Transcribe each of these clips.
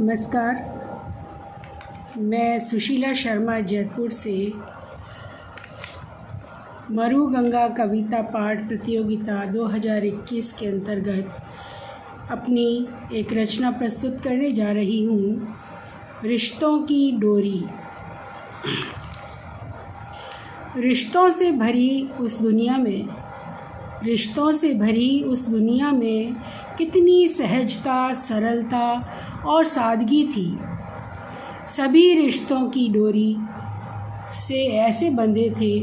नमस्कार। मैं सुशीला शर्मा जयपुर से मरु गंगा कविता पाठ प्रतियोगिता 2021 के अंतर्गत अपनी एक रचना प्रस्तुत करने जा रही हूँ। रिश्तों की डोरी। रिश्तों से भरी उस दुनिया में कितनी सहजता, सरलता और सादगी थी। सभी रिश्तों की डोरी से ऐसे बंधे थे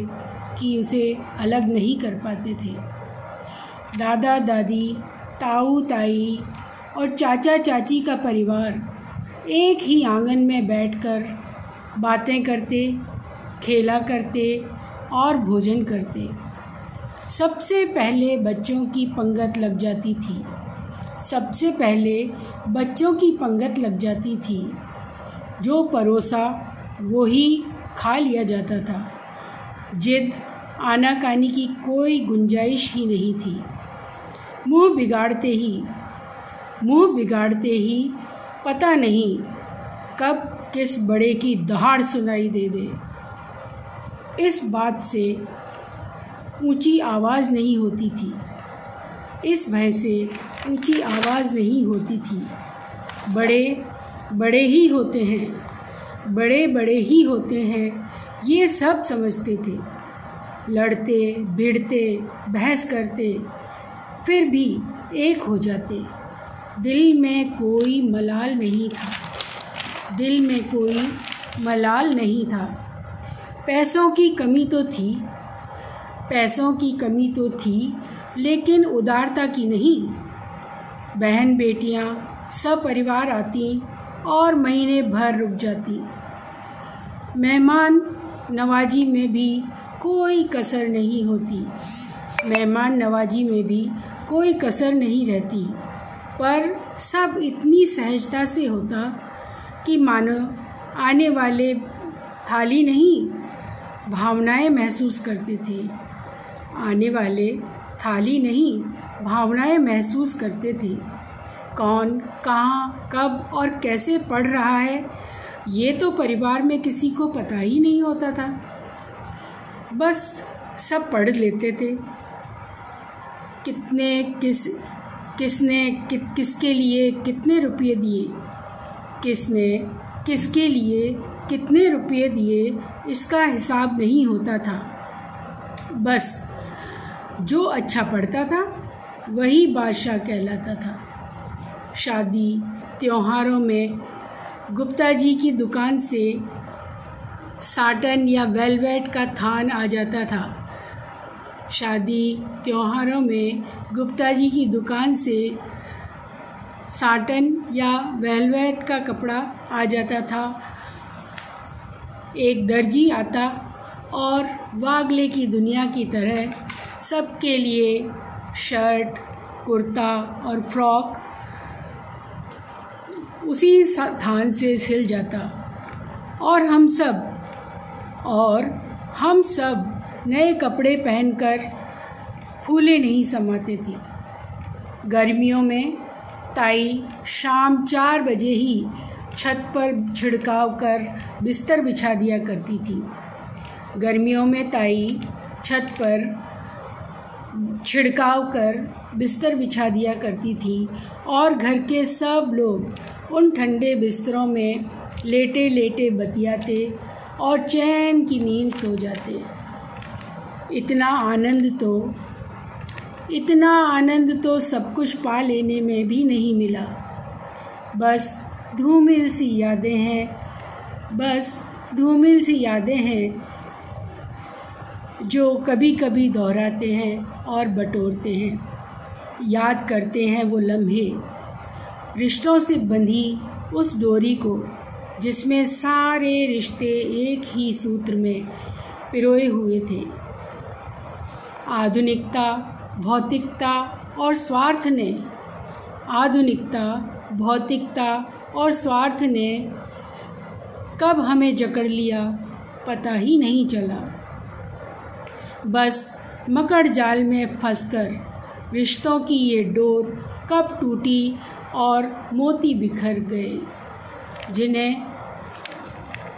कि उसे अलग नहीं कर पाते थे। दादा दादी, ताऊ ताई और चाचा चाची का परिवार एक ही आंगन में बैठकर बातें करते, खेला करते और भोजन करते। सबसे पहले बच्चों की पंगत लग जाती थी। जो परोसा वो ही खा लिया जाता था। जिद आनाकानी की कोई गुंजाइश ही नहीं थी। मुंह बिगाड़ते ही पता नहीं कब किस बड़े की दहाड़ सुनाई दे दे। इस बात से ऊंची आवाज़ नहीं होती थी। इस भय से ऊंची आवाज़ नहीं होती थी। बड़े ही होते हैं, ये सब समझते थे। लड़ते, भिड़ते, बहस करते, फिर भी एक हो जाते। दिल में कोई मलाल नहीं था। पैसों की कमी तो थी, लेकिन उदारता की नहीं। बहन बेटियां सब परिवार आती और महीने भर रुक जाती। मेहमान नवाजी में भी कोई कसर नहीं रहती। पर सब इतनी सहजता से होता कि मानो आने वाले थाली नहीं, भावनाएं महसूस करते थे। कौन, कहाँ, कब और कैसे पढ़ रहा है, ये तो परिवार में किसी को पता ही नहीं होता था। बस सब पढ़ लेते थे। किसके लिए कितने रुपये दिए, किसके लिए कितने रुपये दिए, इसका हिसाब नहीं होता था। बस जो अच्छा पढ़ता था वही बादशाह कहलाता था। शादी त्योहारों में गुप्ता जी की दुकान से साटन या वेलवेट का थान आ जाता था। शादी त्योहारों में गुप्ता जी की दुकान से साटन या वेलवेट का कपड़ा आ जाता था। एक दर्जी आता और वागले की दुनिया की तरह सबके लिए शर्ट, कुर्ता और फ्रॉक उसी थान से सिल जाता। और हम सब नए कपड़े पहनकर फूले नहीं समाते थे। गर्मियों में ताई शाम 4 बजे ही छत पर छिड़काव कर बिस्तर बिछा दिया करती थी। गर्मियों में ताई छत पर छिड़काव कर बिस्तर बिछा दिया करती थी और घर के सब लोग उन ठंडे बिस्तरों में लेटे लेटे बतियाते और चैन की नींद सो जाते। इतना आनंद तो सब कुछ पा लेने में भी नहीं मिला। बस धूमिल सी यादें हैं जो कभी कभी दोहराते हैं और बटोरते हैं। याद करते हैं वो लम्हे, रिश्तों से बंधी उस डोरी को जिसमें सारे रिश्ते एक ही सूत्र में पिरोए हुए थे। आधुनिकता, भौतिकता और स्वार्थ ने कब हमें जकड़ लिया पता ही नहीं चला। बस मकड़ जाल में फंसकर रिश्तों की ये डोर कब टूटी और मोती बिखर गए। जिन्हें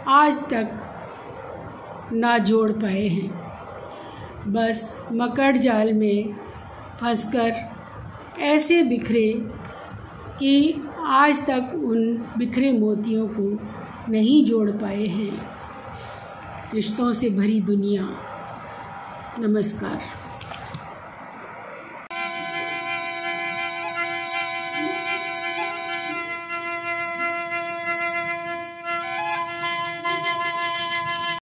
आज तक ना जोड़ पाए हैं, बस मकड़ जाल में फंसकर ऐसे बिखरे कि आज तक उन बिखरे मोतियों को नहीं जोड़ पाए हैं। रिश्तों से भरी दुनिया। नमस्कार।